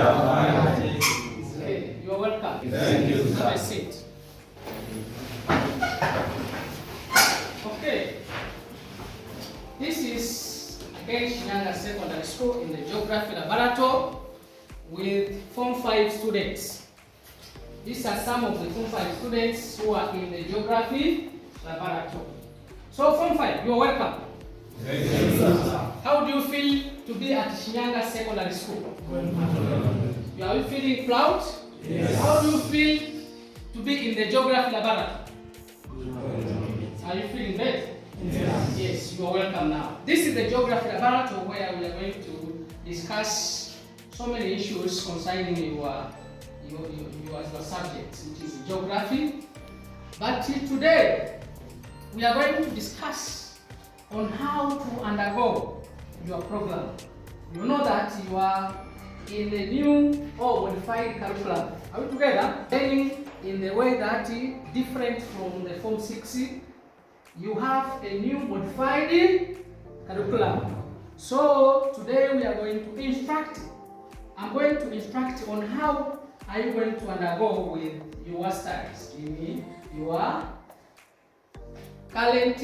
Okay, you are welcome. Thank you, Have a sir. seat. Okay. This is again Shinyanga Secondary School in the Geography Laboratory with Form 5 students. These are some of the Form 5 students who are in the Geography Laboratory. So Form 5, you are welcome. Thank you, sir. How do you feel to be at Shinyanga Secondary School? Are you feeling proud? Yes. How do you feel to be in the Geography Laboratory? Are you feeling better? Yes. Yes, you are welcome now. This is the Geography Laboratory where we are going to discuss so many issues concerning your subject, which is geography. But today, we are going to discuss on how to undergo your program. You know that you are in the new or modified curriculum. Are we together? Learning in the way that is different from the Form 6. You have a new modified curriculum. So today we are going to instruct. I'm going to instruct on how are you going to undergo with your studies in your current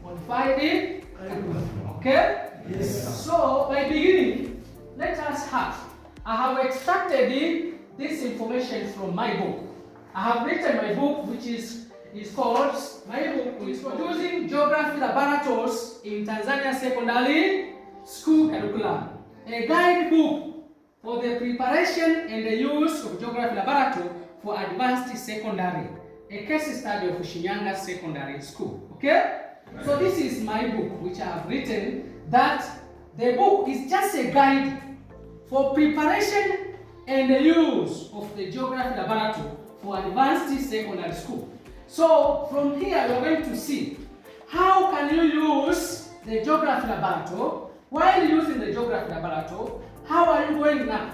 modified curriculum. Okay? Yes. So by beginning, let us have. I have extracted this information from my book. I have written my book, which is called, my book is Producing Geography Laboratories in Tanzania Secondary School Curriculum. A guidebook for the preparation and the use of geography laboratory for advanced secondary. A case study of Shinyanga Secondary School. Okay? So this is my book, which I have written, that the book is just a guide for preparation and the use of the geography laboratory for advanced secondary school. So from here we are going to see how can you use the geography laboratory. While using the geography laboratory, how are you going now?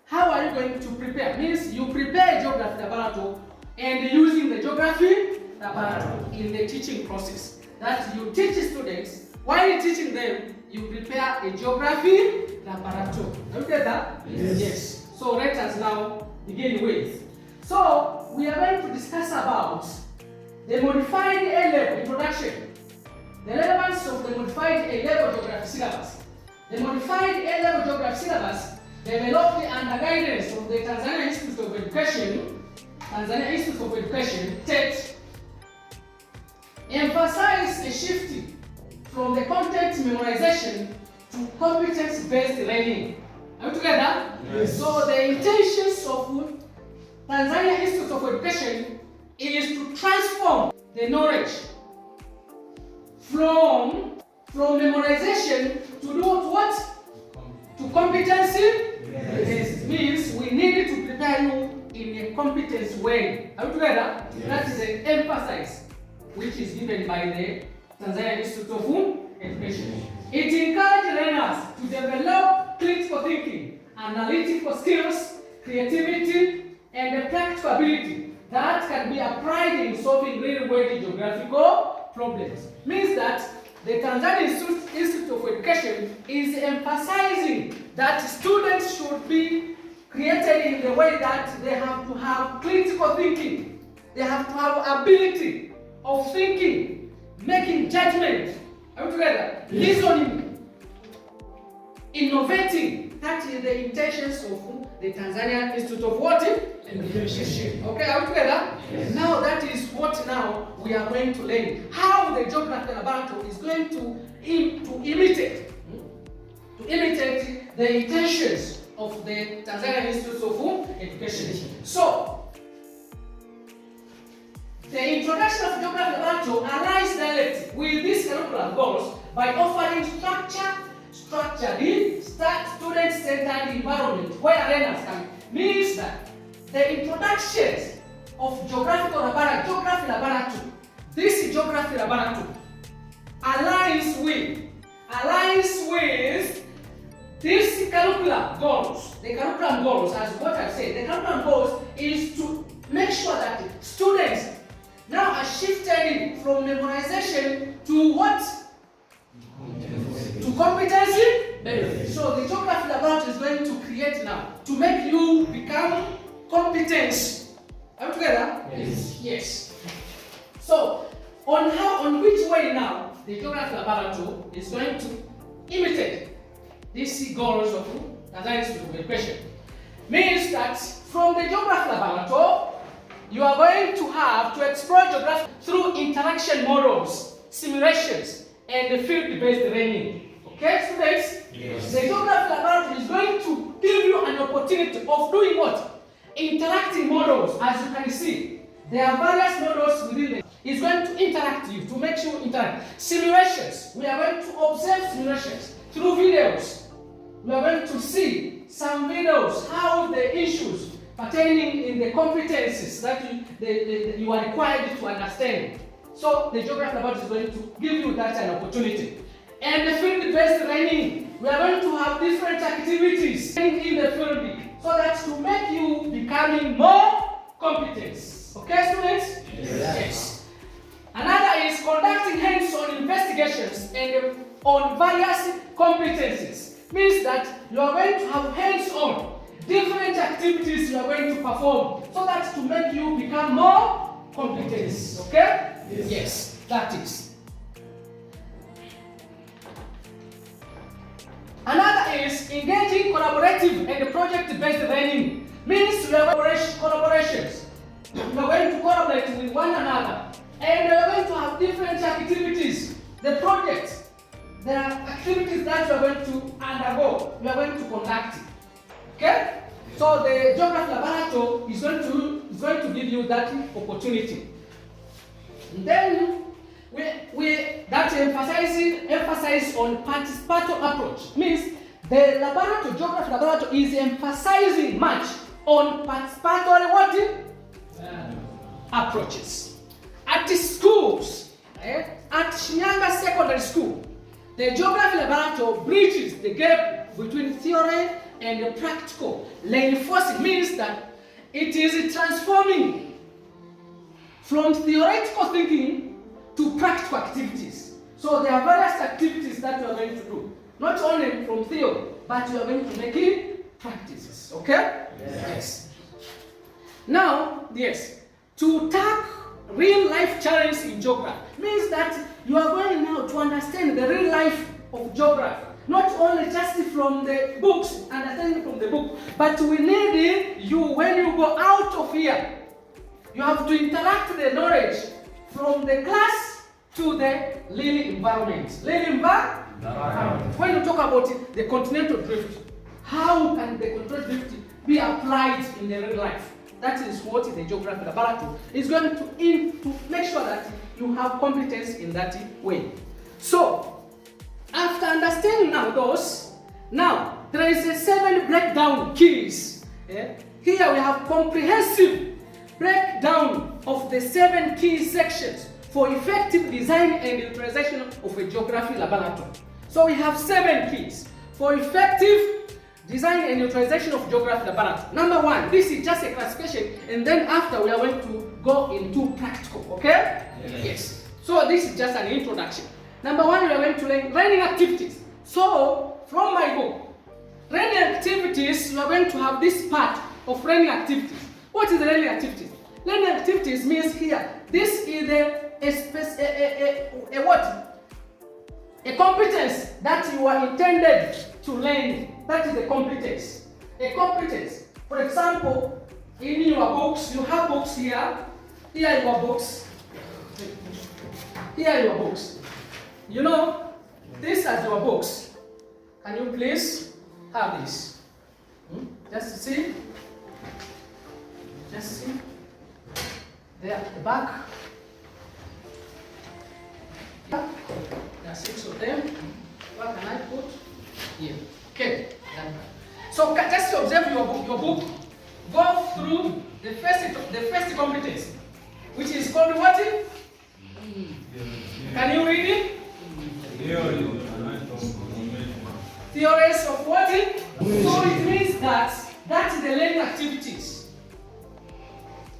How are you going to prepare? Means you prepare geography laboratory and using the geography laboratory in the teaching process. That you teach students, while teaching them, you prepare a geography laboratory. Are you get that? Yes. Yes. So let us now begin with. So we are going to discuss about the modified A-level introduction, the relevance of the modified A-level geography syllabus. The modified A-level geography syllabus developed under guidance of the Tanzania Institute of Education, TET, emphasize a shift from the content memorization to competency-based learning. Are we together? Yes. So the intentions of Tanzania Institute of Education is to transform the knowledge from memorization to do what? To competency. Yes. Means we need to prepare you in a competence way. Are we together? Yes. That is an emphasis which is given by the Tanzania Institute of Education. It encourages learners to develop critical thinking, analytical skills, creativity, and a practical ability that can be applied in solving real-world geographical problems. Means that the Tanzania Institute of Education is emphasizing that students should be created in the way that they have to have critical thinking. They have to have ability of thinking, making judgment. Are we together? Yes. Reasoning, innovating. That is the intentions of the Tanzania Institute of what? Education. Okay, are we together? Yes. Now that is what now we are going to learn. How the geography laboratory is going to imitate the intentions of the Tanzania Institute of Education. So, the introduction of geography laboratory aligns directly with these curriculum goals by offering structured, student-centered environment where learners can. Means that the introductions of geography laboratory, this geography laboratory aligns with this curriculum goals. The curriculum goals, as what I've said, the curriculum goals is to make sure that students now are shifted from memorization to what? To competency So the geography laboratory is going to create now to make you become competent. Are we together? Yes. So on which way now the geography laboratory is going to imitate these goals of Tanzania's question means that from the geography laboratory you are going to have to explore geography through interaction models, simulations, and field-based learning. Okay, students? Yes. The geography laboratory is going to give you an opportunity of doing what? Interacting models, as you can see. There are various models within it. It's going to interact you, to make you interact. Simulations. We are going to observe simulations through videos. We are going to see some videos, how the issues pertaining in the competencies that you are required to understand. So the geography laboratory is going to give you that an opportunity. And the field-based learning, we are going to have different activities in the field so that to make you becoming more competent. Okay, students? Yes. Another is conducting hands-on investigations and on various competencies. Means that you are going to have hands-on different activities you are going to perform so that to make you become more competent. Okay? Yes, that is. Another is engaging collaborative and project-based learning. Means we are collaborations. We are going to collaborate with one another. And we are going to have different activities. The projects, there are activities that we are going to undergo. We are going to conduct. Okay? So the geography laboratory is going to give you that opportunity. And then that emphasize on participatory approach. Means the geography laboratory is emphasizing much on participatory approaches. At schools, at Shinyanga Secondary School, the geography laboratory bridges the gap between theory and practical. Reinforcing means that it is transforming from theoretical thinking to practical activities. So there are various activities that we are going to do. Not only from theory, but we are going to make it practices. Okay? Yes. Now, yes, to tackle real life challenge in geography means that you are going now to understand the real life of geography. Not only just from the books, understanding from the book, but we need you when you go out of here. You have to interact the knowledge from the class to the real environment. Real environment. When you talk about the continental drift, how can the continental drift be applied in the real life? That is what the geography laboratory is going to make sure that you have competence in that way. So, after understanding now those, now there is a 7 breakdown keys. Here we have comprehensive breakdown of the 7 key sections for effective design and utilization of a geography laboratory. So we have 7 keys for effective design and utilization of geography laboratory. Number 1, this is just a classification, and then after we are going to go into practical, okay? Yes. So this is just an introduction. Number 1, we are going to learn learning activities. So from my book, learning activities, we are going to have this part of learning activities. What is the learning activities? Learning activities means here, this is a competence that you are intended to learn. That is a competence. A competence. For example, in your books, you have books here. Here are your books. Here are your books. You know, these are your books. Can you please have this? Just see. Just see. There at the back. There are 6 of them. What can I put? Here. Okay. So just observe your book. Go through the first competence, which is called what? Can you read it? Theories of what? So it means that is the learning activities.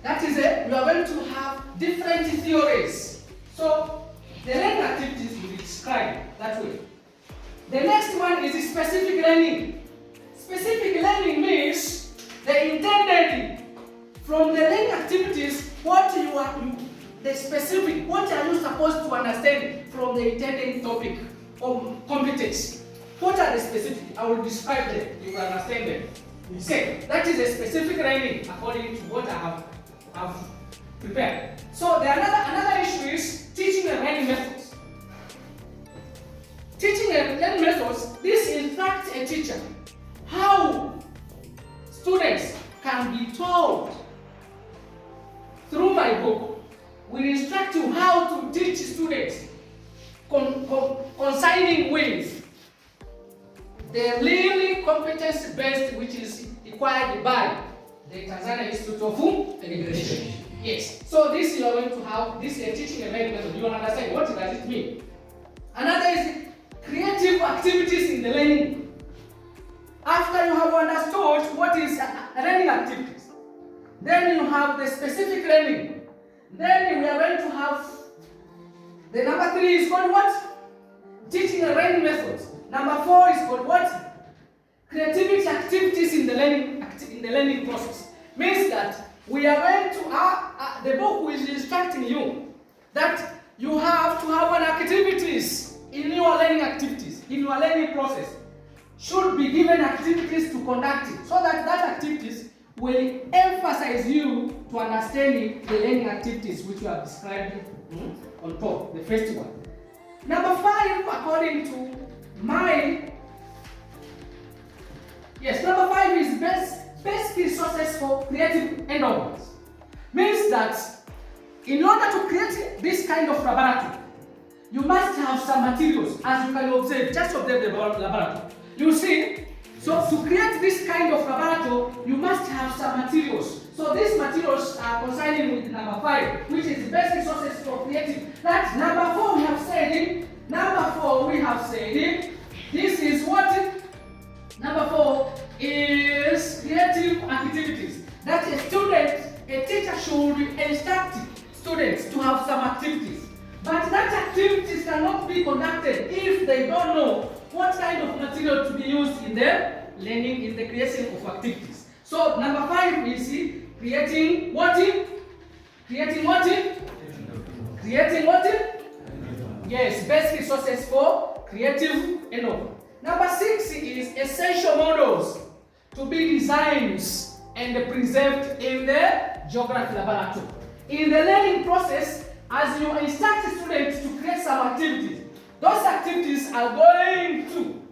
That is it. We are going to have different theories. So the learning activities will be described that way. The next one is specific learning. Specific learning means the intended from the learning activities, what are you supposed to understand from the intended topic or competence? What are the specific? I will describe them. You will understand them. Okay, that is a specific learning according to what I have prepared. So another issue is teaching and learning methods. Teaching and learning methods, this instructs a teacher how students can be taught. Through my book, we instruct you how to teach students concerning with the learning competency based, which is required by the Tanzania Institute of Education. Yes. So this you are going to have this teaching and learning method. You will understand what does it mean. Another is creative activities in the learning. After you have understood what is learning activities, then you have the specific learning. Then we are going to have the number 3 is called what? Teaching and learning methods. Number 4 is called what? Creativity activities in the learning process. Means that we are going to the book is instructing you that you have to have an activities in your learning activities, in your learning process. Should be given activities to conduct it, so that activities will emphasize you to understanding the learning activities which you have described on top, the first one. Number 5, according to number 5 is best resources for creative endeavors. Means that in order to create this kind of laboratory, you must have some materials, as you can observe. Just observe the laboratory. You see, so to create this kind of laboratory, you must have some materials. So these materials are concerning with number 5, which is best resources for creative. That's number 4 we have said. This is what? Number 4 is creative activities. That a teacher should instruct students to have some activities. But that activities cannot be conducted if they don't know what kind of material to be used in their learning, in the creation of activities. So number 5 we see creating what? Yes, best resources for creative endeavor. Number 6 is essential models to be designed and preserved in the geography laboratory. In the learning process, as you instruct students to create some activities, those activities are going to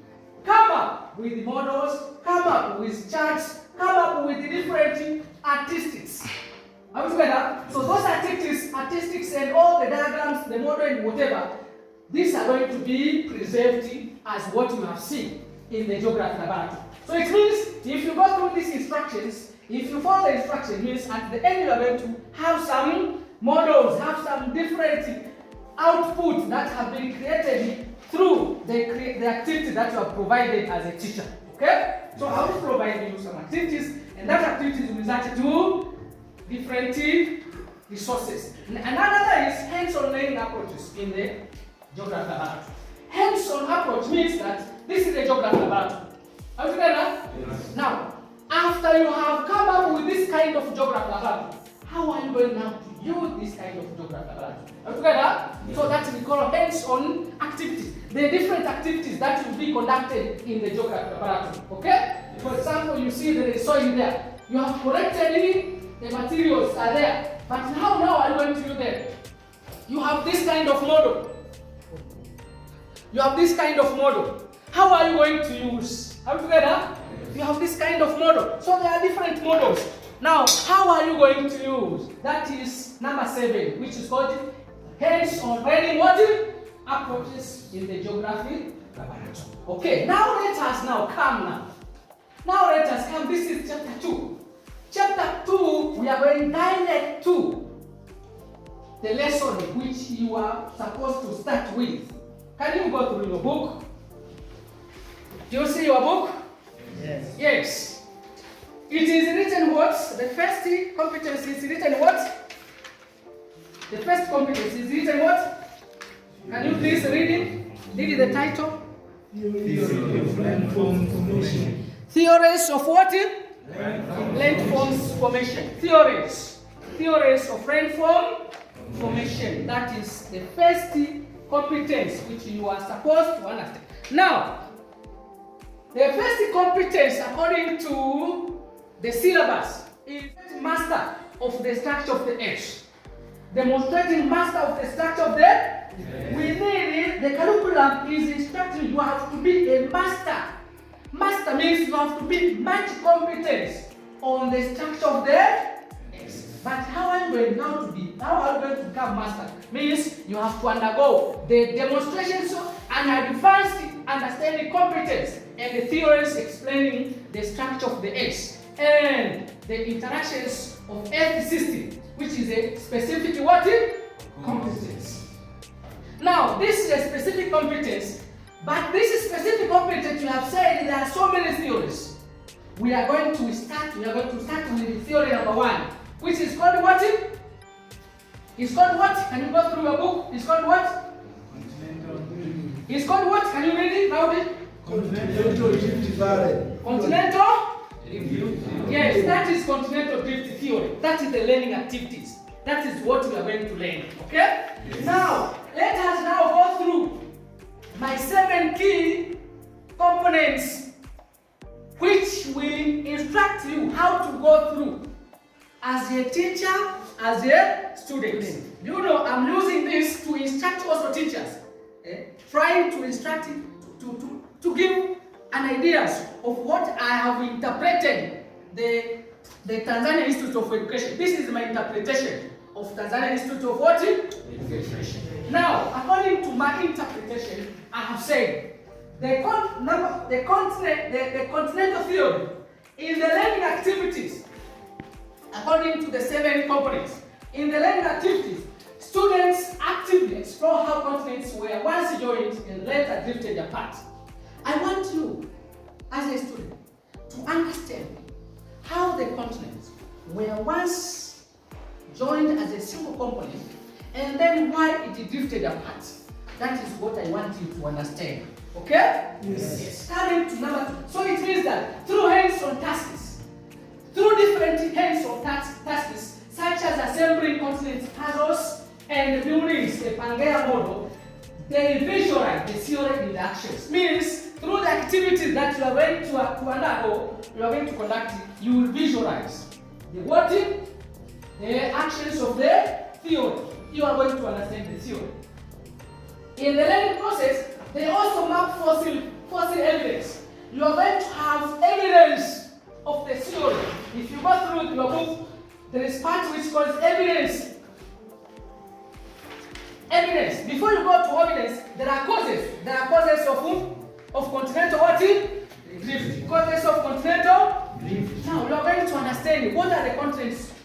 come up with models, come up with charts, come up with different artistics. Are we together? So those activities, artistics and all the diagrams, the modeling, whatever, these are going to be preserved as what you have seen in the geography laboratory. So it means if you go through these instructions, if you follow the instruction, means at the end you are going to have some models, have some different output that have been created through the activity that you have provided as a teacher. Okay? So I will provide you some activities, and that activity will result to different resources. Another is hands-on learning approaches in the geography laboratory. Hands-on approach means that this is a geography laboratory. Are you together? Yes. Now, after you have come up with this kind of geography laboratory, how are you going now to use this kind of geography laboratory? Are you together? Yes. So that we call hands-on activities. The different activities that will be conducted in the geography laboratory. Okay? Yes. For example, you see the soil there. You have collected the materials are there. But how now are you going to use them? You have this kind of model. You have this kind of model. How are you going to use? Are we together? Yes. You have this kind of model. So there are different models. Now, how are you going to use? That is number 7, which is called hands-on learning approaches in the geography laboratory. Okay, now let us come now. Now let us come. This is chapter 2. Chapter 2, we are going direct to the lesson which you are supposed to start with. Can you go through your book? Do you see your book? Yes. Yes. It is written what? The first competency is written what? The first competency is written what? Can you please read it? Read the title. Theory of landform formation. Theories of what? Landforms formation. Theories of landform formation. That is the first competence which you are supposed to understand. Now, the first competence according to the syllabus is master of the structure of the H. Demonstrating master of the structure of the H. We need the curriculum is instructing you have to be a master. Master means you have to be much competence on the structure of the X. But how are you going now to be? How are you going to become master? Means you have to undergo the demonstrations and advanced understanding competence and the theories explaining the structure of the X and the interactions of every system, which is a specific what? Competence. Now, this is a specific competence, but this specific competence you have said there are so many theories. We are going to start with the theory number 1, which is called what? It's called what? Can you go through your book? It's called what? It's called what? Can you read it loudly? Continental drift valley. Continental? Yes, that is continental drift theory. That is the learning activities. That is what we are going to learn. Okay? Yes. Now, let us now go through my 7 key components which will instruct you how to go through as a teacher, as a student. You know, I'm using this to instruct also teachers. Trying to instruct, to give an ideas of what I have interpreted the Tanzania Institute of Education. This is my interpretation of Tanzania Institute of what? Education. Now, according to my interpretation, I have said the continental theory in the learning activities, according to the 7 components, in the learning activities, students actively explore how continents were once joined and later drifted apart. I want you, as a student, to understand how the continents were once joined as a single component and then why it drifted apart. That is what I want you to understand. Okay? Yes. Coming to number 2. So it means that through hands-on tasks, through different hands-on tasks, such as assembling continent puzzles and building a Pangea model, they visualize the theory in the actions. Means through the activities that you are going to undergo, you are going to conduct, you will visualize the what? The actions of the theory. You are going to understand the theory. In the learning process, they also map fossil evidence. You are going to have evidence of the theory. If you go through your book, there is part which calls evidence. Evidence. Before you go to evidence, there are causes. There are causes of continental what? Drift. Causes of continental drift. Now you are going to understand what are the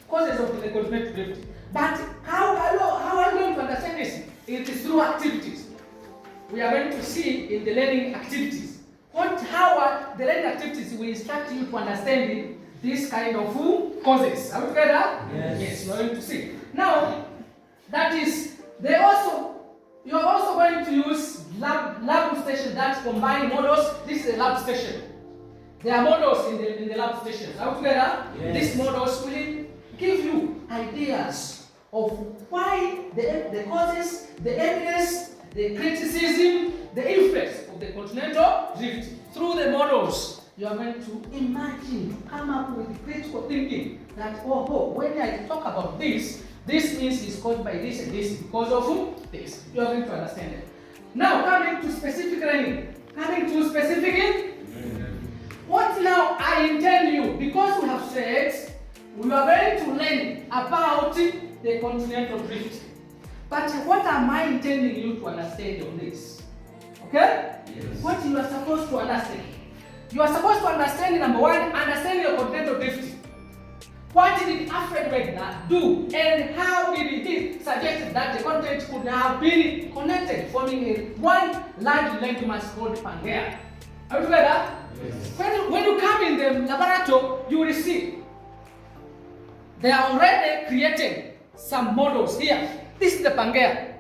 causes of the continental drift. But how are you going to understand this? It is through activities. We are going to see in the learning activities. How are the learning activities will instruct you to understand this kind of causes. Are we together? Yes. You are going to see. Now, that is, you are also going to use lab stations that combine models. This is a lab station. There are models in the lab stations. Are we together? Yes. These models will give you ideas of why the causes, the evidence, the criticism, the influence of the continental drift. Through the models, you are going to imagine, come up with critical thinking that, when I talk about this means it's caused by this and this because of this. You are going to understand it. Now, coming to specific learning. What now I intend you, because we have said we are going to learn about the continental drift. But what am I intending you to understand on this? Okay? Yes. What you are supposed to understand? You are supposed to understand, number 1, understand the continental drift. What did Alfred Wegener do, and how did he suggest that the continent could have been connected, forming one large landmass called Pangea? Are you together? Yes. When you come in the laboratory, you will see they are already creating some models here. This is the Pangea.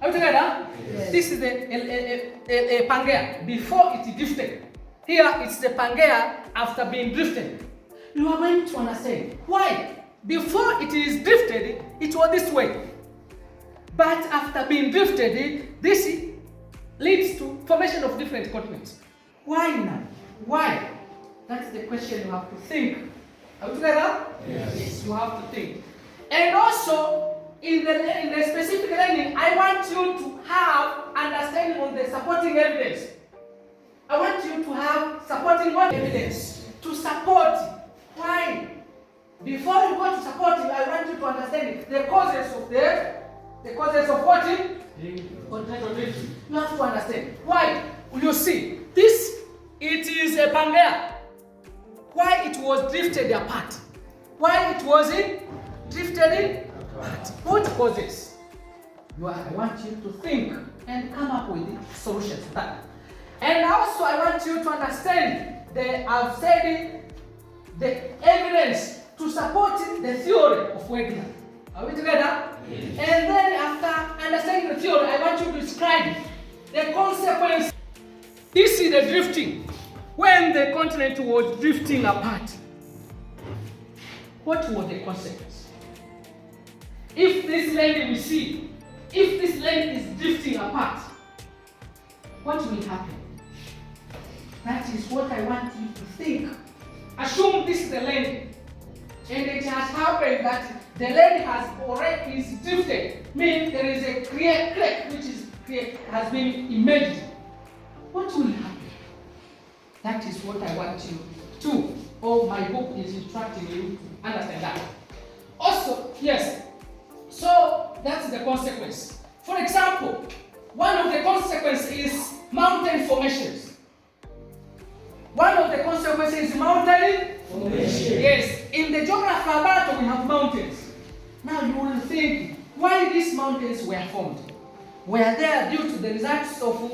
Are we together? Yes. This is a Pangea before it drifted. Here it's the Pangea after being drifted. You are going to understand why. Before it is drifted, it was this way. But after being drifted, this leads to formation of different continents. Why now? Why? That's the question you have to think. Are we together? Yes. You have to think. And also, in the specific learning, I want you to have understanding on the supporting evidence. I want you to have supporting what evidence to support. Why? Before you go to support it, I want you to understand the causes of what? Continental drift. You have to understand. Why? You see, this, it is a Pangea. Why it was drifted apart? Why it wasn't drifted apart? What causes? I want you to think and come up with solutions to that. And also I want you to understand I've said the evidence to support the theory of Wegener. Are we together? Yes. And then after understanding the theory, I want you to describe the consequence. This is the drifting. When the continent was drifting apart, what was the consequence? If this land we see, if this land is drifting apart, what will happen? That is what I want you to think. Assume this is the land, and it has happened that the land has already is drifted, meaning there is a crack which has been emerged. What will happen? That is what I want you to. My book is instructing you to understand that. Also, yes. So that's the consequence. For example, one of the consequences is mountain formations. One of the consequences is mountain formation. Yes. In the geography laboratory we have mountains. Now you will think why these mountains were formed. Were they due to the results of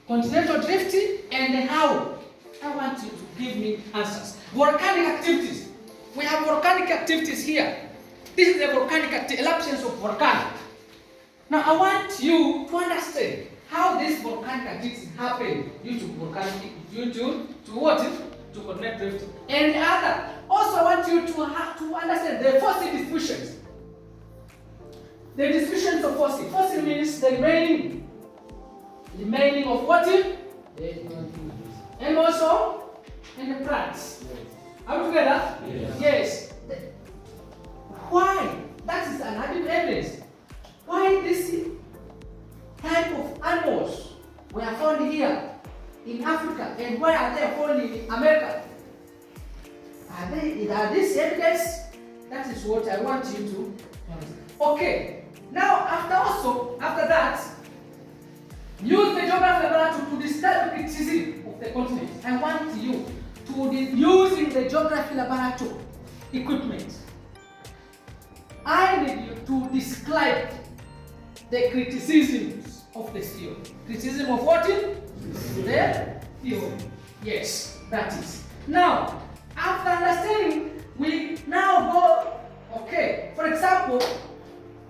continental drifting and how? I want you to give me answers. Volcanic activities. We have volcanic activities here. This is the volcanic eruptions of volcano. Now I want you to understand how this volcanic activity happen due to what? To continental drift. And the other. Also I want you to understand the fossil distributions. The distributions of fossil. Fossil means the remaining of what? And also in the plants. Are we together? Yes. Why? That is another evidence. Why this type of animals were found here in Africa, and why are they found in America? Are this evidence? That is what I want you to understand. Okay. Now after that, use the geography laboratory to describe the criticism of the continent. I want you to using the geography laboratory equipment. I need you to describe the criticisms of the theory. Criticism of what? The theory. Yes, that is. Now, after understanding, we now go. Okay. For example,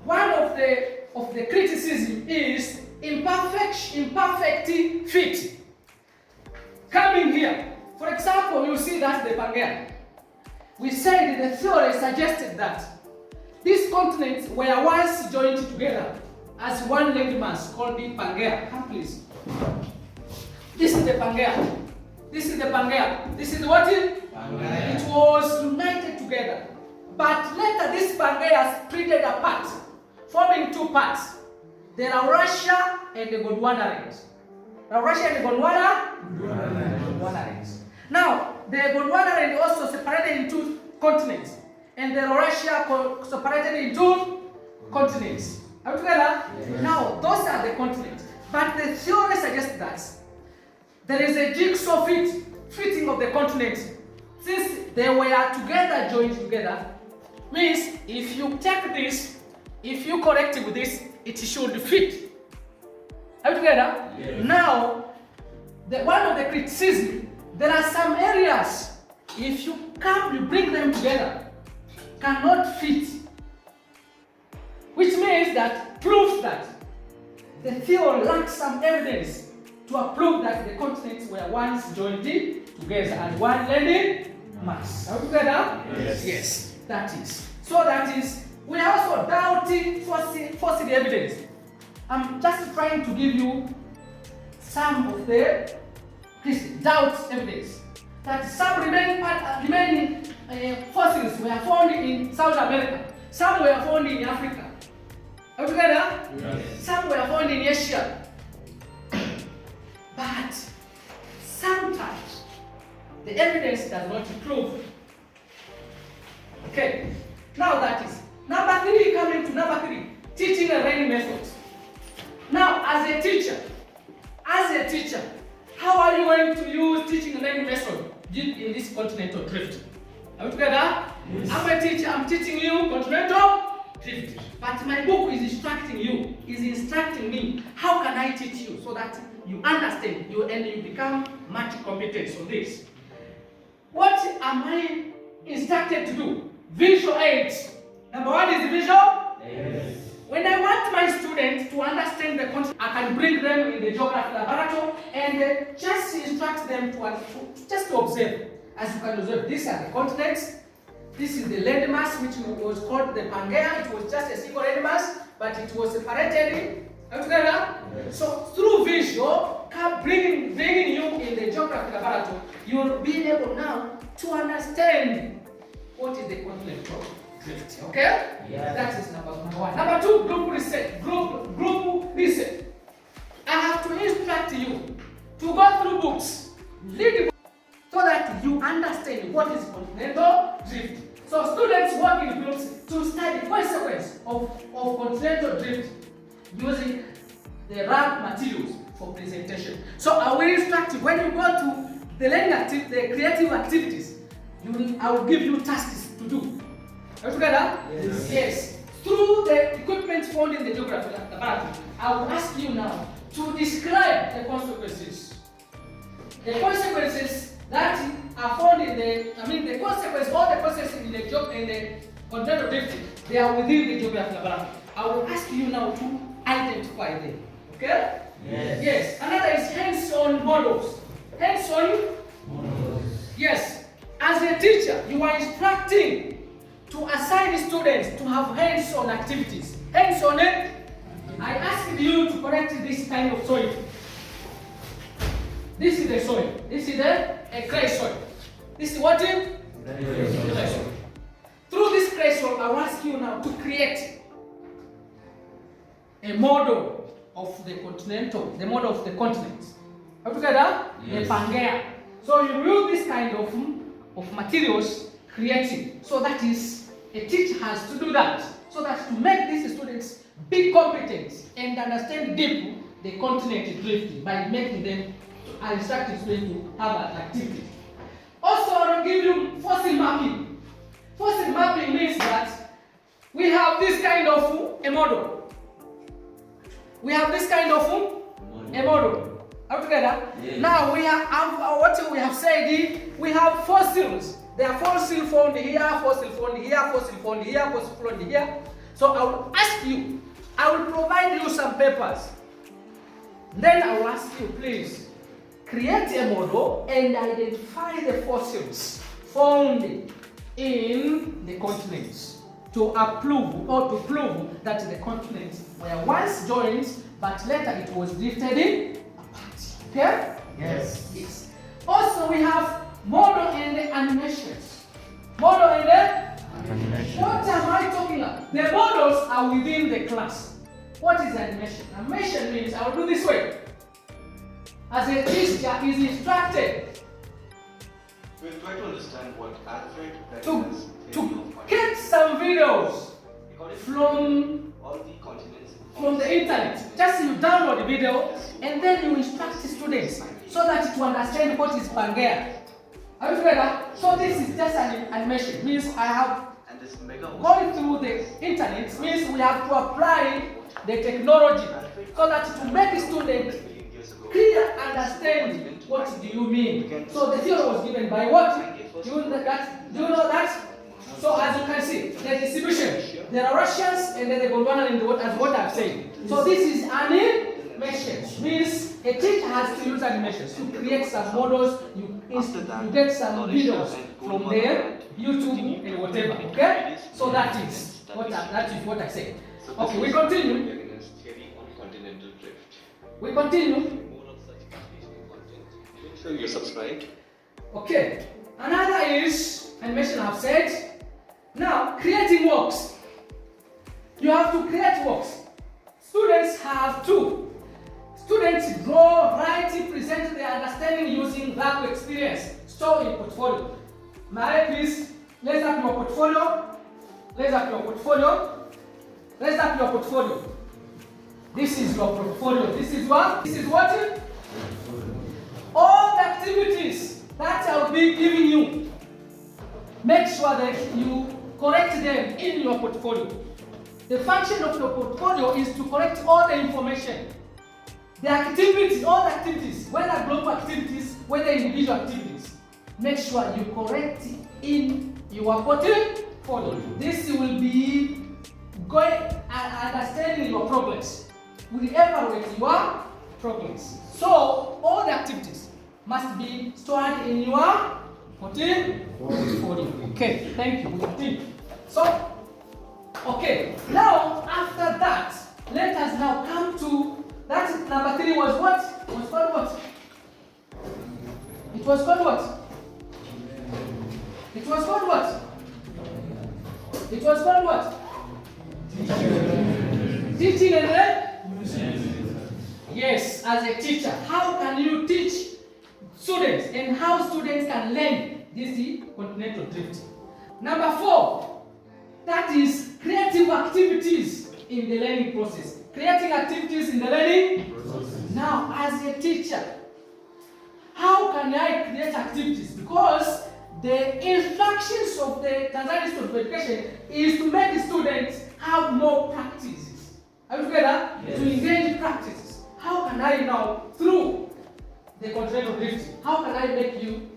one of the criticism is imperfect fit. Coming here, for example, you see that's the Pangea. We said the theory suggested that these continents were once joined together as one landmass called the Pangea. Come please. This is the Pangea. This is the Pangea. This is what it? Pangea. It was united together. But later this Pangea spread apart, forming two parts. The Laurasia and the Gondwana range. Laurasia and the Gondwana range. Now, the Gondwana range also separated into continents. And the Laurasia separated into continents. Are we together? Yes. Now, those are the continents. But the theory suggests that there is a jigsaw fitting of the continents. Since they were together, joined together, means if you take this, if you correct it with this, it should fit. Are we together? Yes. Now, one of the criticism, there are some areas, if you bring them together, cannot fit. Which means that, proves that the theory lacks some evidence to prove that the continents were once joined together as one landing mass. Are we together? Yes. Yes, that is. So that is, we are also doubting fossil evidence. I'm just trying to give you some of the doubt evidence that some remaining fossils were found in South America. Some were found in Africa. Are we together? Yes. Some were found in Asia. But sometimes the evidence does not prove. Okay. Now that is number 3. Coming to number 3, teaching and learning methods. Now, as a teacher, how are you going to use teaching and learning method in this continental drift? Are we together? Yes. I'm a teacher. I'm teaching you continental drift. But my book is instructing you, is instructing me. How can I teach you so that you understand and you become much competent on this? What am I instructed to do? Visual aids. Number 1 is visual. Yes. When I want my students to understand the concept, I can bring them in the geography laboratory and just instruct them to observe. As you can observe, these are the continents. This is the landmass, which was called the Pangea. It was just a single landmass, but it was separated. Are you together? Yes. So through visual, bringing you in the geography laboratory, you'll be able now to understand what is the continental drift. Okay? Yes. That is number 1. Number 2, group research. Group research. I have to instruct you to go through books, read books, so that you understand what is continental drift. So students work in groups to study consequence of continental drift using the raw materials for presentation. So I will instruct you when you go to the learning the creative activities. I will give you tasks to do. Are you together? Yes. Yes. Through the equipment found in the geography laboratory, I will ask you now to describe the consequences. The consequences that are found in the consequences, all the consequences in the continental drift, they are within the geography laboratory. I will ask you now to identify them. Okay? Yes. Yes. Another is hands-on models. Hands-on Models. Yes. As a teacher, you are instructing to assign students to have hands-on activities. Hands-on it. I asked you to correct this kind of soil. This is the soil. This is a clay soil. This is what? Clay soil. Through this clay soil, I will ask you now to create a model of the model of the continents. Are we together? Yes. The Pangea. So you use this kind of materials creating. So that is, a teacher has to do that. So that to make these students be competent and understand deep the continent drifting by making them instructing students to have an activity. Also, I will give you fossil mapping. Fossil mapping means that we have this kind of a model. We have this kind of a model. Are we together? Yes. Now we have what we have said. We have fossils. There are fossils found here, fossils found here, fossils found here, fossils found here. So I will ask you. I will provide you some papers. Then I will ask you, please, create a model and identify the fossils found in the continents to approve or to prove that the continents were once joined, but later it was drifted apart. Okay? Yes. Yes. Also, we have model and animations. Model and Animation. what am I talking about? The models are within the class. What is animation? Animation means I will do this way. As a teacher is instructed We'll try to understand what Alfred to get some videos from all the continents the internet. Just you download the video and then you instruct the students so that to understand what is Pangea. Are you together? So this is just an animation. Means I have and this mega going through the internet means we have to apply the technology so that to make a student clear understand what do you mean. So the theory was given by what? Do you know that? So as you can see, the distribution. There are Russians and then the Gondwana and as what I've said. So this is an animations means a teacher has to use animations to create some models. You get some videos from there, YouTube and whatever. Okay, so that is what I said. Okay, we continue. We continue. Make sure you subscribe. Okay, another is animation I've said. Now, creating works. You have to create works. Students have to. Students draw, write, present their understanding using lab experience. Show in portfolio. Mary, please, raise up your portfolio. Raise up your portfolio. Raise up your portfolio. This is your portfolio. This is what? This is what? All the activities that I'll be giving you, make sure that you correct them in your portfolio. The function of your portfolio is to correct all the information. The activities, all the activities, whether group activities, whether individual activities, make sure you correct in your portfolio. This will be going and understanding your progress. Will evaluate your progress. So all the activities must be stored in your portfolio. Okay, thank you. We continue. So, okay, now after that, let us now come to that. Number 3 was what? Was called what? It was called what? It was called what? It was called what? Teaching and then? Yes, as a teacher, how can you teach students and how students can learn this continental drift? Number 4, that is creative activities in the learning process. Creating activities in the learning process. Now, as a teacher, how can I create activities? Because the instructions of the Tanzania Institute of Education is to make the students have more practices. Are you together? Yes. To engage in practices. How can I now, through the continental drift, how can I make you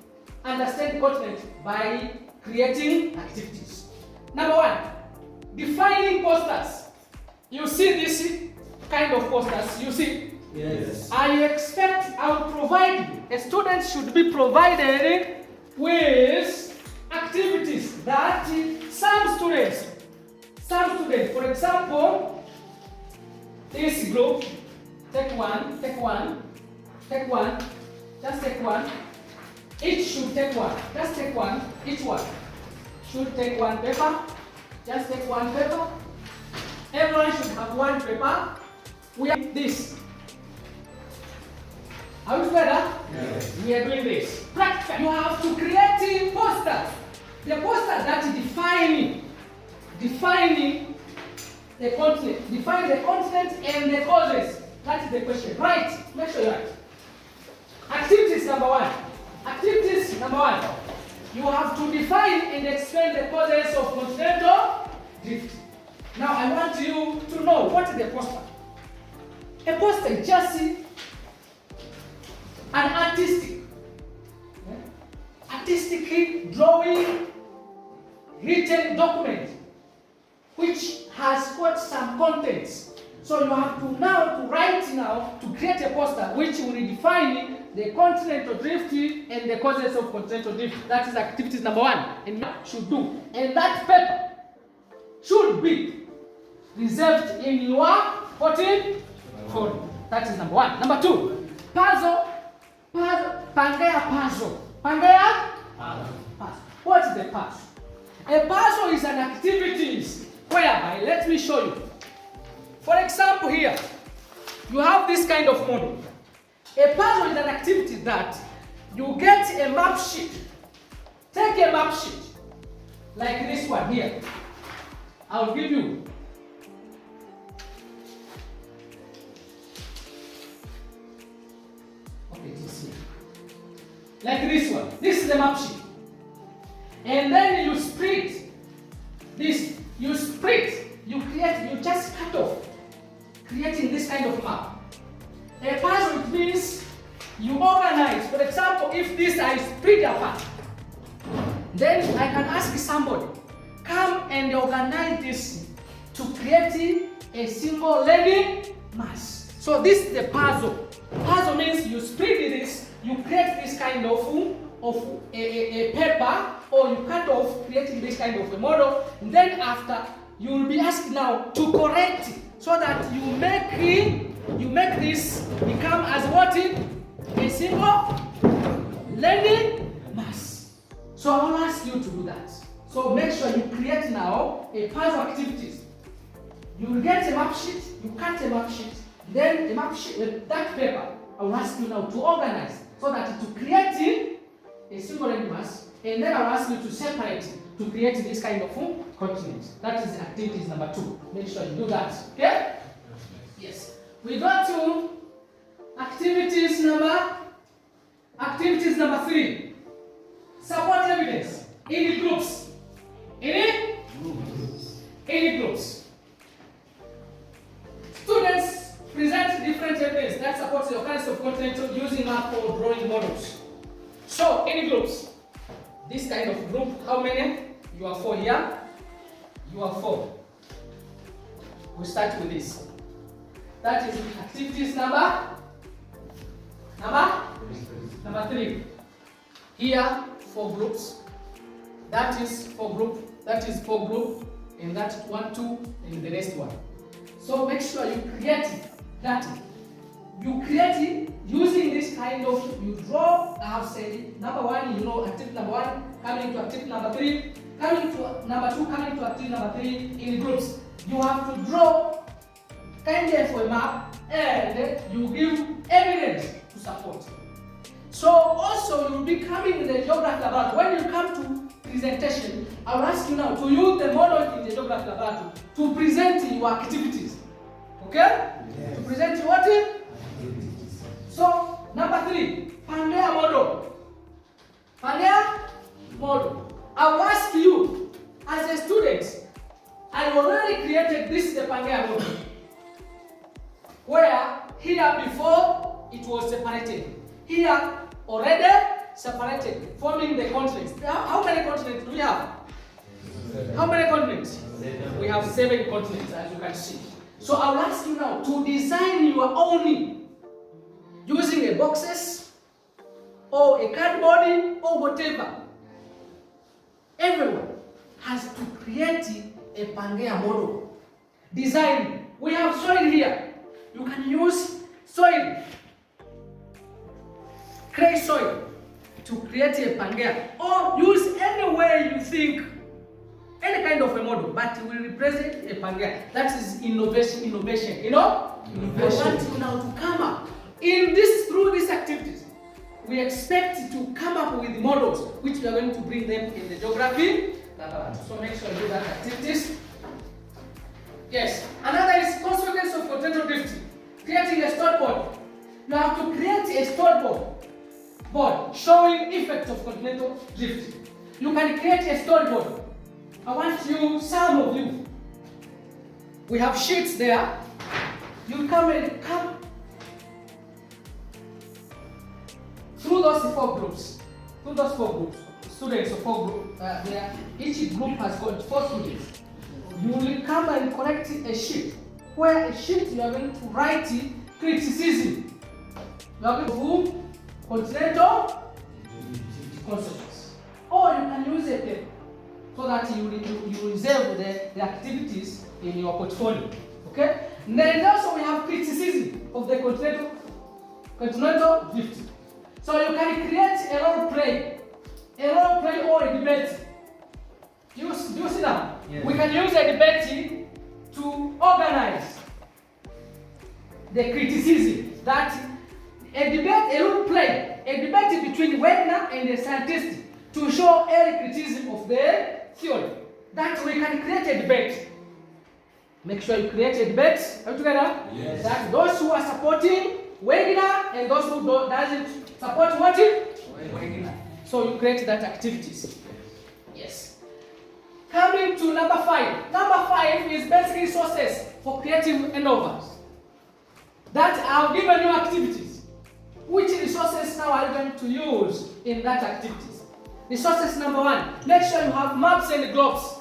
understand the continent by creating activities? Number 1, defining posters. You see this kind of posters, you see? Yes. I will provide you, a student should be provided with activities that some students, for example, this group, take one, just take one. Each should take one, just take one, each one should take one paper, just take one paper. Everyone should have one paper. We are this. Are we together? Yes. We are doing this. Practical. You have to create posters. The posters that defining the continent, define the continent and the causes. That is the question. Right. Make sure you write. Activities number 1. Activities number 1. You have to define and explain the causes of continental drift. Now I want you to know what is a poster. A poster is just an artistic drawing, written document which has got some contents. So you have to write to create a poster which will define the continental drift and the causes of continental drift. That is activities number 1, and you should do. And that paper should be reserved in your portfolio. That is number 1. Number 2, puzzle. Pangea puzzle. Pangea puzzle. What is the puzzle? A puzzle is an activity whereby, let me show you. For example, here, you have this kind of model. A puzzle is an activity that you get a map sheet. Take a map sheet, like this one here. I'll give you. Okay, this here. Like this one. This is the map sheet. And then you split this. You split. You just cut off. Creating this kind of map. A puzzle, it means you organize. For example, if this I split apart, then I can ask somebody, come and organize this to create a single learning mass. So this is the puzzle. Puzzle means you split this, you create this kind of a paper, or you kind of creating this kind of a model. And then after, you will be asked now to correct it, so that you make this become as what? A single learning mass. So I will ask you to do that. So make sure you create now a puzzle activities. You will get a map sheet, you cut a map sheet, then a map sheet, that paper, I will ask you now to organize, so that to create a single learning mass, and then I will ask you to separate to create this kind of continent. That is activities number 2. Make sure you do that. Okay? Yes. We go to activities number 3. Support evidence in groups. In groups. Students present different evidence that supports your kinds of continent using map or drawing models. So in groups, this kind of group, how many? You are 4 here. You are 4. We start with this. That is activities number 3. Here, 4 groups. That is 4 group. That is 4 group. And that's 1, 2, and the next one. So make sure you create that. You create it using this kind of, you draw, I have said, number 1, you know, activity number 1, coming to activity number 3, coming to number 2, coming to activity number 3 in groups. You have to draw kind of a map, and you give evidence to support. So also you will be coming in the geography laboratory. When you come to presentation, I will ask you now to use the model in the geography laboratory to present your activities. Okay? Yes. To present your what? So, number 3, Pangea model. Pangea model. I will ask you, as a student, I already created this, the Pangea model, where here before it was separated. Here already separated, forming the continents. How many continents do we have? 7. How many continents? 7. We have 7 continents, as you can see. So I will ask you now to design your own using a boxes or a cardboard or whatever. Everyone has to create a Pangea model. Design. We have soil here. You can use soil, clay soil, to create a Pangea, or use any way you think, any kind of a model, but it will represent a Pangea. That is innovation, you know? Innovation. I want you now to come up through these activities. We expect to come up with models which we are going to bring them in the geography. So make sure you do that activities. Yes. Another is consequence of continental drift. Creating a storyboard. You have to create a storyboard showing effects of continental drift. You can create a storyboard. I want you, some of you, we have sheets there. You come through those 4 groups. Students of 4 groups there. Each group has got 4 students. You will come and collect a sheet, where a sheet you are going to write criticism. You are going to do continental consequence. Or you can use a paper, so that you reserve the activities in your portfolio. Okay? And then also we have criticism of the continental drift. So you can create a role play or a debate. Do you see that? Yes. We can use a debate to organize the criticism. That a role play, a debate between Wagner and the scientist to show early criticism of the theory. That we can create a debate. Make sure you create a debate. Are you together? Yes. That those who are supporting Wagner and those who doesn't support what? Wagner. So you create that activities. Yes. Coming to number 5. Number 5 is basic resources for creative endeavors. That I've given you activities. Which resources now are you going to use in that activities? Resources number 1. Make sure you have maps and globes.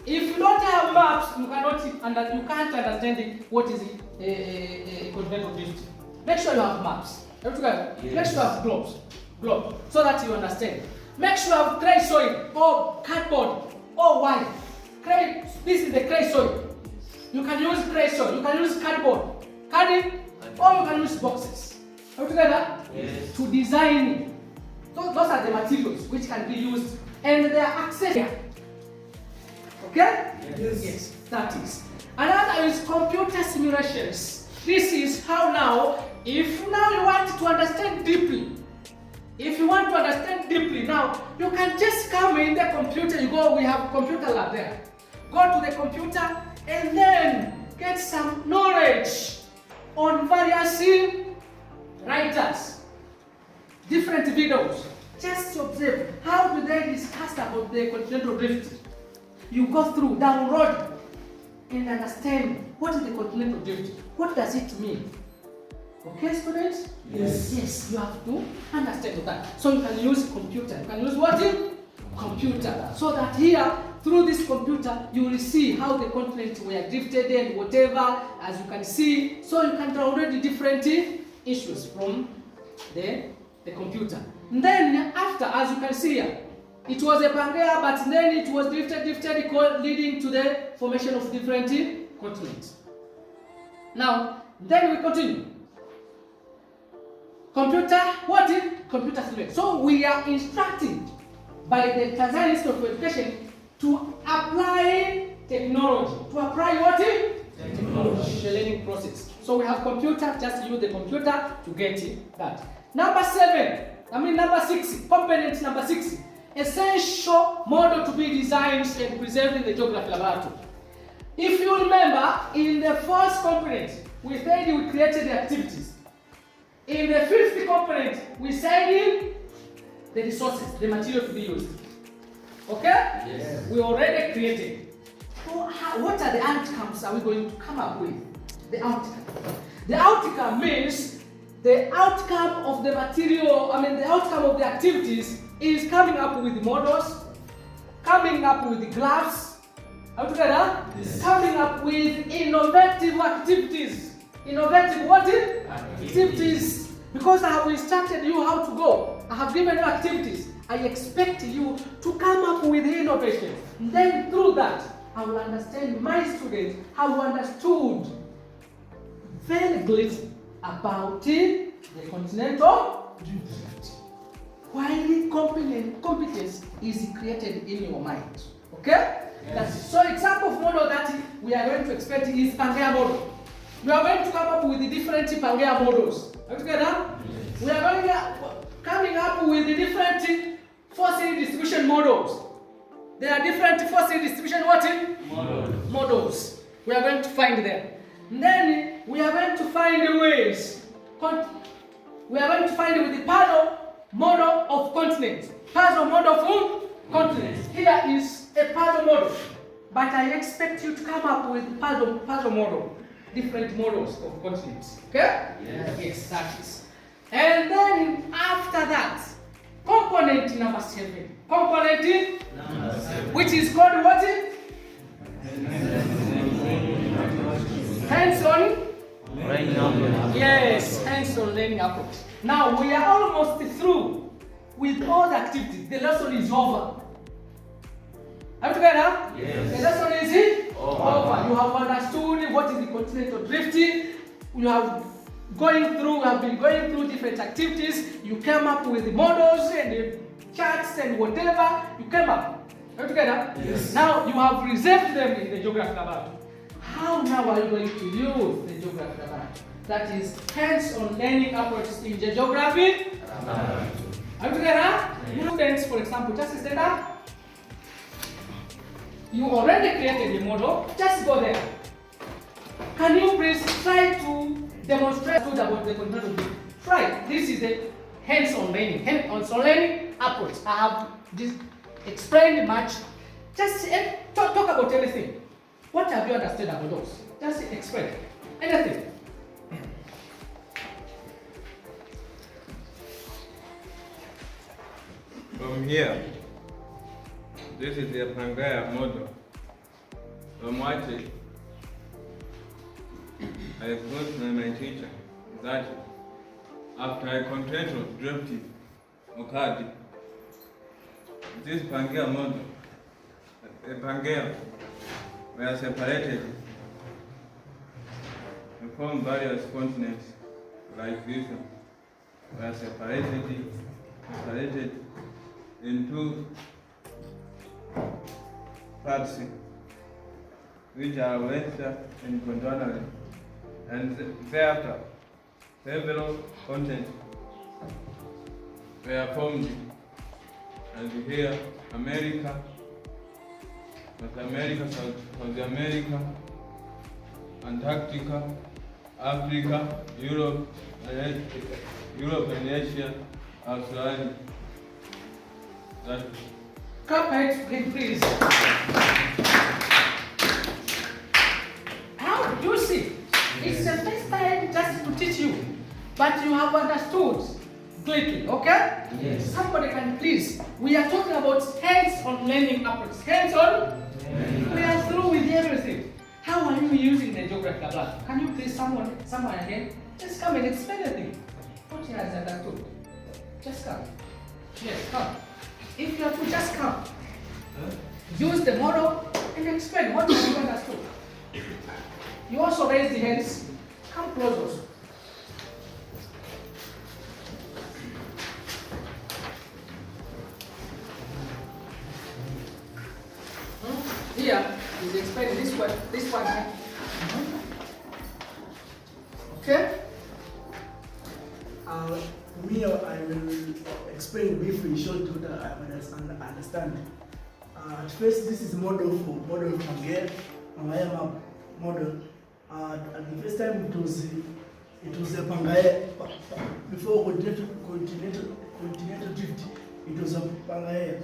If you don't have maps, you can't understand what is a continental drift. Make sure you have maps. Yes. Make sure you have globe, so that you understand. Make sure you have clay soil or cardboard or wire. Clay. This is the clay soil. You can use clay soil. You can use cardboard, carding, or you can use boxes. Are we together? Yes. To design. So those are the materials which can be used, and they are accessible. Okay? Yes. Yes, that is. Another is computer simulations. This is how now, if now you want to understand deeply, now you can just come in the computer. You go. We have computer lab there. Go to the computer and then get some knowledge on various writers, different videos. Just observe how do they discuss about the continental drift. You go through, download, and understand what is the continental drift. What does it mean? Okay, students? Yes. Yes, you have to understand that. So you can use computer. You can use what? Computer. So that here, through this computer, you will see how the continents were drifted and whatever, as you can see. So you can download the different issues from the computer. And then after, as you can see here, it was a Pangea, but then it was drifted, leading to the formation of different continents. Now, then we continue. Computer simulation. So we are instructed by the Tanzania Institute of Education to apply technology. To apply what? Technology. The learning process. So we have computer, just use the computer to get that. Number 6, component number 6. Essential model to be designed and preserved in the geography laboratory. If you remember, in the first component, we said we created the activities. In the 5th component, we said the resources, the material to be used. Okay? Yes. We already created. So what are the outcomes are we going to come up with? The outcome. The outcome means the outcome of the material, the outcome of the activities is coming up with models, coming up with graphs, together, yes. Coming up with innovative activities. Innovative what? Activities. Because I have instructed you how to go. I have given you activities. I expect you to come up with innovation. Then through that, I will understand my students have understood very little about the continental drift. While competence is created in your mind. Okay? Yes. So example of model that we are going to expect is Pangea model. We are going to come up with the different Pangea models. Are you together? Yes. We are coming up with the different force distribution models. There are different force distribution models. We are going to find them. And then we are going to find ways. We are going to find with the puzzle model of continents. Puzzle model of continents. Here is a puzzle model. But I expect you to come up with puzzle model. Different models of continents. Okay? Yes. Yes, that is. And then after that, component number 7. Component number 7. Which is called what? Hands-on learning approach. Yes, hands-on learning approach. Now we are almost through with all the activities. The lesson is over. Are you together? Yes. The lesson is over. You have understood what is the continental drifting. You have been going through different activities. You came up with the models and the charts and whatever. You came up. Are you together? Yes. Now you have reserved them in the geography laboratory. How now are you going to use the geography laboratory? That is hands-on learning approach in the geography laboratory. Are you together? Yes. Students, for example, just stand up. You already created a model. Just go there. Can you please try to demonstrate about the continental drift? Try. This is the hands-on learning approach. I have explained much. Just talk about anything. What have you understood about those? Just explain anything. From here, this is the Pangea model. from what I got from my teacher that after I contract of drafted Okadi, this Pangea model, the Pangea were separated from various continents like this one, were separated into parts which are Western and Gondwana, and thereafter several continents were formed, and here America, North America, South America, Antarctica, Africa, Europe and Asia, Australia. Clap hands for him, please. How do you see? It's the first time just to teach you, but you have understood greatly, okay? Yes. Somebody can please. We are talking about hands-on learning approach. Hands-on? We are through with everything. How are you using the geography lab? Can you please someone again? Just come and explain the thing. What he has understood. Just come. Yes, come. If you have to just come. Use the model and explain what you have understood. You also raise the hands. Come close also. Here is explaining this one. Okay? Me, I will explain briefly, short what I understand. At first, this is model Pangea, Pangea model. At the first time, it was a Pangea before continental drift. It was a Pangea.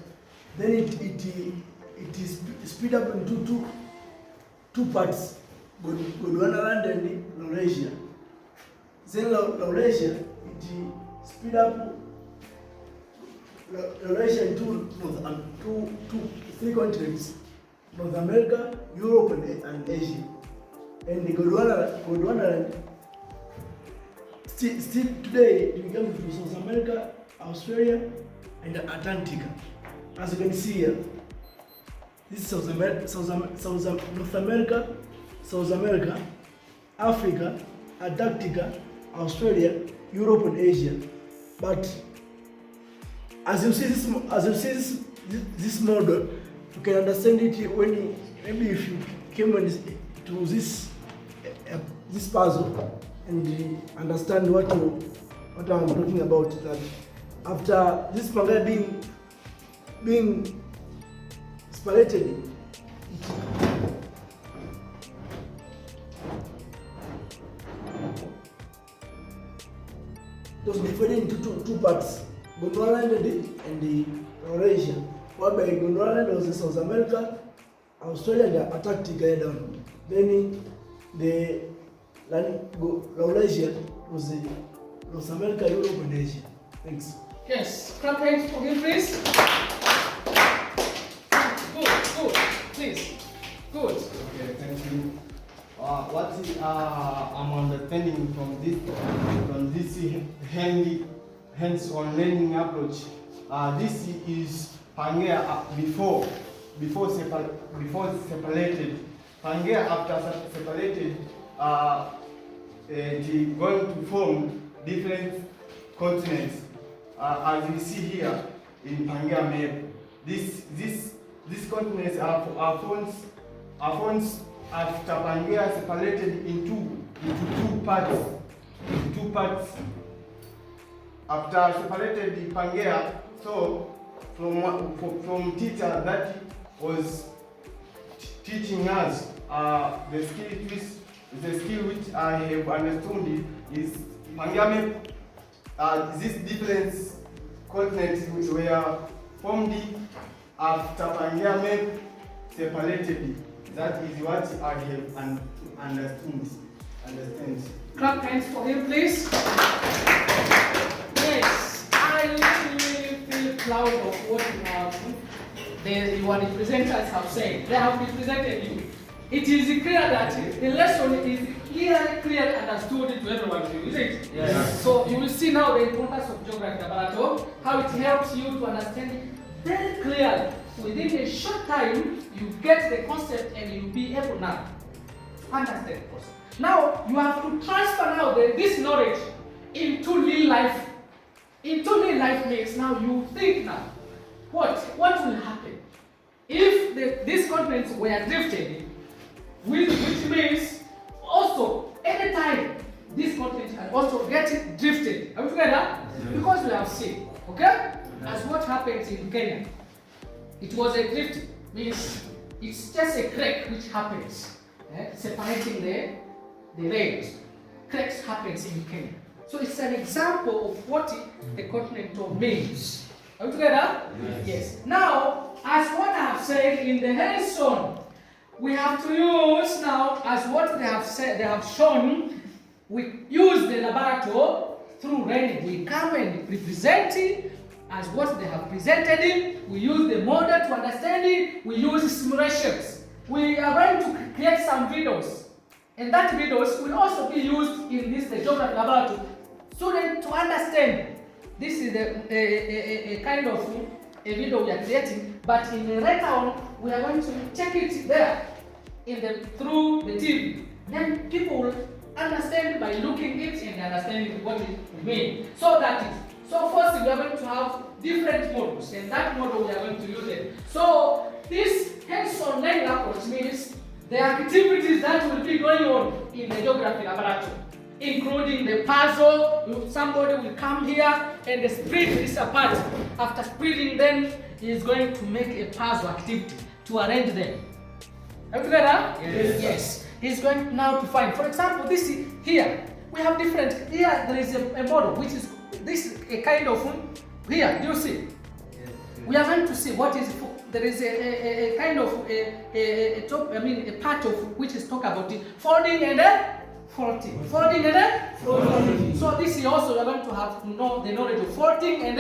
Then it is split up into two parts, Gondwana and Laurasia. Then Laurasia, it split up Laurasia into three continents: North America, Europe, and Asia. And the Gondwana still today it becomes to South America, Australia, and Antarctica. As you can see here, this is North America, South America, Africa, Antarctica, Australia, Europe, and Asia. But as you see this model, you can understand it when maybe if you came to this puzzle and understand what I'm talking about. That after this Pangea being separated, it was divided into two parts: Gondwana and the Laurasia. Whereby Gondwana was in South America, Australia, and Antarctica down. Then the Laurasia was in North America, Europe, and Asia. Thanks. Yes, clap hands for him, please. Good, please. Good. Okay, thank you. What I'm understanding from this hands-on learning approach, this is Pangea before separated. Pangea after separated, going to form different continents. As you see here in Pangea map, these continents are formed after Pangea separated into two parts. After separated the Pangea, so from teacher that was teaching us the skill which I have understood is Pangea map. These different continents were formed after Pangea map separated. That is what I have understand. Clap hands for him, please. Yes, I really feel proud of what you are the presenters have said. They have represented you it is clear that the lesson is clearly understood to everyone, is it? Yes. So you will see now the importance of geography laboratory, how it helps you to understand it very clearly. Within a short time, you get the concept and you'll be able now to understand the concept. Now, you have to transfer now this knowledge into real life. Into real life means now you think now, what will happen if these continents were drifted, which means also anytime this continent can also get drifted. Are we together? Because we have seen, okay? As what happens in Kenya. It was a drift, means it's just a crack which happens, separating the range. Cracks happens in Kenya. So it's an example of what the continental means. Are we together? Yes. Now, as what I have said in the hands-on, we have to use now, as what they have said, they have shown, we use the laboratory through reading. We come and represent it as what they have presented it. We use the model to understand it. We use simulations. We are going to create some videos. And that videos will also be used in the geography laboratory. Students to understand. This is a kind of a video we are creating, but in the later on, we are going to check it there through the TV. Then people will understand by looking it and understanding what it means. So first we are going to have different models, and that model we are going to use it. So this hands-on learning approach means the activities that will be going on in the geography laboratory, including the puzzle. Somebody will come here and split this apart. After splitting them, he is going to make a puzzle activity to arrange them. Are you together? Yes. He's going now to find, for example, this here. We have different, here there is a model, which is this a kind of, here, do you see? We are going to see what is, there is a kind of a part of which is talk about it, folding and folding. Folding and folding. So this is also, we are going to have to know the knowledge of folding and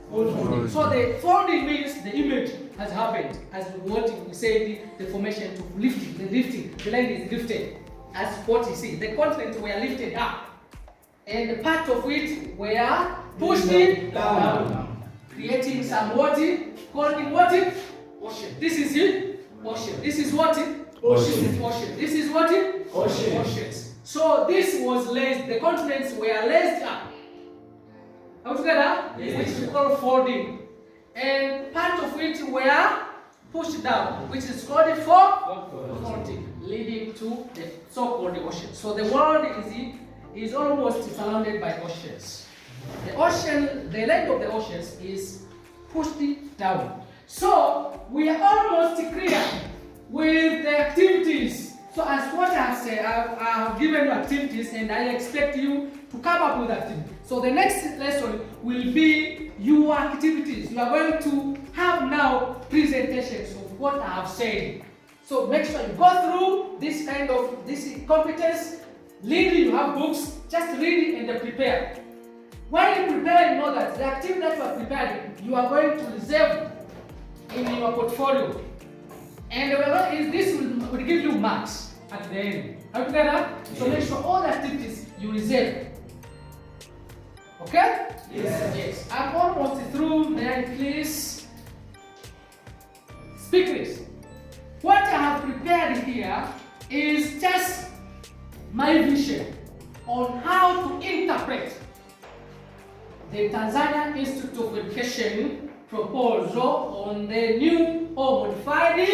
folding. So the folding means the image has happened, as what we said, the formation of lifting, the land is lifted, as what you see. The continents were lifted up, and the part of it were pushed down, creating some water, called what? Ocean. This is it, ocean. This is what? Ocean. Ocean. This is what? Ocean. Oceans. So this was raised, the continents were raised up. Are we together? Yes. Which we call folding. And part of it were pushed down, which is called folding, leading to the so-called ocean. So the world is almost surrounded by oceans. The ocean, the length of the oceans is pushed down. So we are almost clear with the activities. So as what I have said, I have given you activities and I expect you to come up with activities. So the next lesson will be your activities. You are going to have now presentations of what I have said. So make sure you go through this kind of competence. Read, you have books, just read it and prepare. While you prepare, you know that the activity that you are preparing, you are going to reserve in your portfolio. And this will give you marks at the end. Are you together? So make sure all the activities you reserve. Okay? Yes. Yes. I'm almost through. Then please speak this. What I have prepared here is just my vision on how to interpret the Tanzania Institute of Education proposal on the new or modified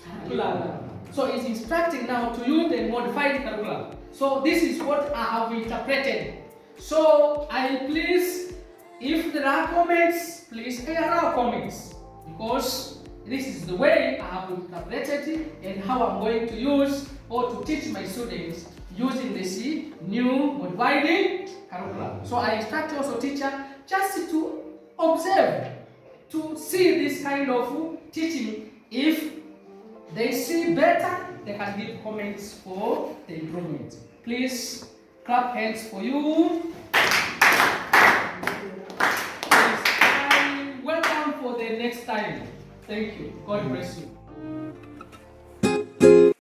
curriculum. So it's instructing now to use the modified curriculum. So this is what I have interpreted. So please, if there are comments, please air our comments, because this is the way I have interpreted it and how I'm going to use or to teach my students using this new modified curriculum. So I instruct also teacher just to observe, to see this kind of teaching. If they see better, they can give comments for the improvement. Please clap hands for you. Please, welcome for the next time. Thank you. God bless you.